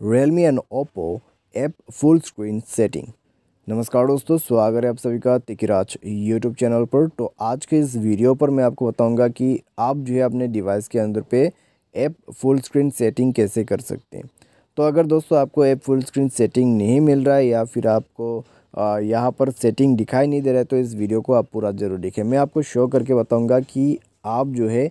Realme and Oppo app full screen setting. नमस्कार दोस्तों, स्वागत है आप सभी का तिकिराज यूट्यूब चैनल पर। तो आज के इस वीडियो पर मैं आपको बताऊंगा कि आप जो है अपने डिवाइस के अंदर पे ऐप फुल स्क्रीन सेटिंग कैसे कर सकते हैं। तो अगर दोस्तों आपको ऐप फुल स्क्रीन सेटिंग नहीं मिल रहा है या फिर आपको यहाँ पर सेटिंग दिखाई नहीं दे रहा है तो इस वीडियो को आप पूरा ज़रूर देखें। मैं आपको शो करके बताऊँगा कि आप जो है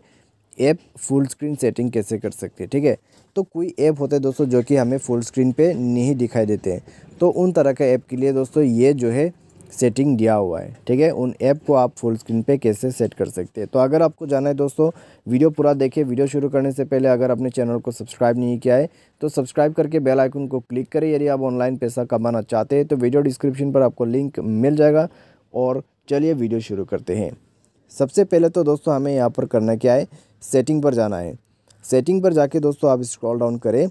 ऐप फुल स्क्रीन सेटिंग कैसे कर सकते हैं। ठीक है, तो कोई ऐप होते हैं दोस्तों जो कि हमें फुल स्क्रीन पे नहीं दिखाई देते हैं, तो उन तरह के ऐप के लिए दोस्तों ये जो है सेटिंग दिया हुआ है। ठीक है, उन ऐप को आप फुल स्क्रीन पे कैसे सेट कर सकते हैं। तो अगर आपको जाना है दोस्तों, वीडियो पूरा देखिए। वीडियो शुरू करने से पहले अगर अपने चैनल को सब्सक्राइब नहीं किया है तो सब्सक्राइब करके बेल आइकन को क्लिक करें। यदि आप ऑनलाइन पैसा कमाना चाहते हैं तो वीडियो डिस्क्रिप्शन पर आपको लिंक मिल जाएगा। और चलिए वीडियो शुरू करते हैं। सबसे पहले तो दोस्तों हमें यहाँ पर करना क्या है, सेटिंग पर जाना है। सेटिंग पर जाके दोस्तों आप स्क्रॉल डाउन करें,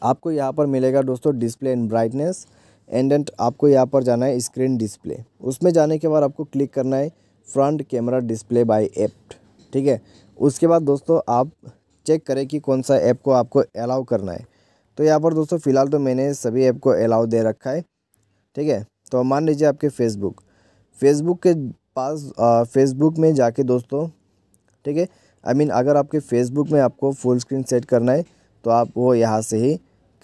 आपको यहाँ पर मिलेगा दोस्तों डिस्प्ले एंड ब्राइटनेस एंड आपको यहाँ पर जाना है स्क्रीन डिस्प्ले। उसमें जाने के बाद आपको क्लिक करना है front camera display by app. ठीक है, उसके बाद दोस्तों आप चेक करें कि कौन सा ऐप को आपको अलाउ करना है। तो यहाँ पर दोस्तों फ़िलहाल तो मैंने सभी ऐप को अलाउ दे रखा है। ठीक है, तो मान लीजिए आपके फेसबुक के पास फेसबुक में जाके दोस्तों, ठीक है, अगर आपके फेसबुक में आपको फुल स्क्रीन सेट करना है तो आप वो यहाँ से ही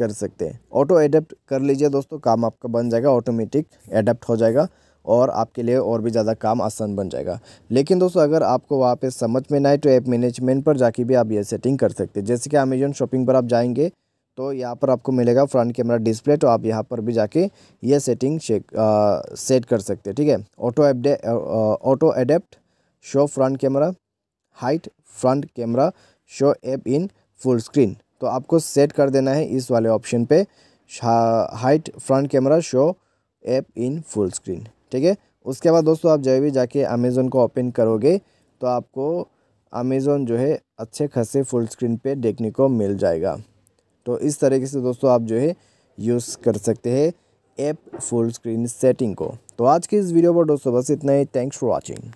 कर सकते हैं। ऑटो एडेप्ट कर लीजिए दोस्तों, काम आपका बन जाएगा, ऑटोमेटिक एडेप्ट हो जाएगा और आपके लिए और भी ज़्यादा काम आसान बन जाएगा। लेकिन दोस्तों अगर आपको वहाँ पे समझ में ना आए तो ऐप मैनेजमेंट पर जाके भी आप ये सेटिंग कर सकते हैं। जैसे कि अमेजन शॉपिंग पर आप जाएंगे तो यहाँ पर आपको मिलेगा फ्रंट कैमरा डिस्प्ले, तो आप यहाँ पर भी जाके ये सेटिंग सेट कर सकते हैं। ठीक है, auto adapt show front camera hide front camera show app in full screen, तो आपको सेट कर देना है इस वाले ऑप्शन पे, height front camera show app in full screen. ठीक है, उसके बाद दोस्तों आप जब भी जाके अमेज़न को ओपन करोगे तो आपको अमेज़न जो है अच्छे खासे फुल स्क्रीन पे देखने को मिल जाएगा। तो इस तरीके से दोस्तों आप जो है यूज़ कर सकते हैं ऐप फुल स्क्रीन सेटिंग को। तो आज की इस वीडियो पर दोस्तों बस इतना ही। Thanks for watching.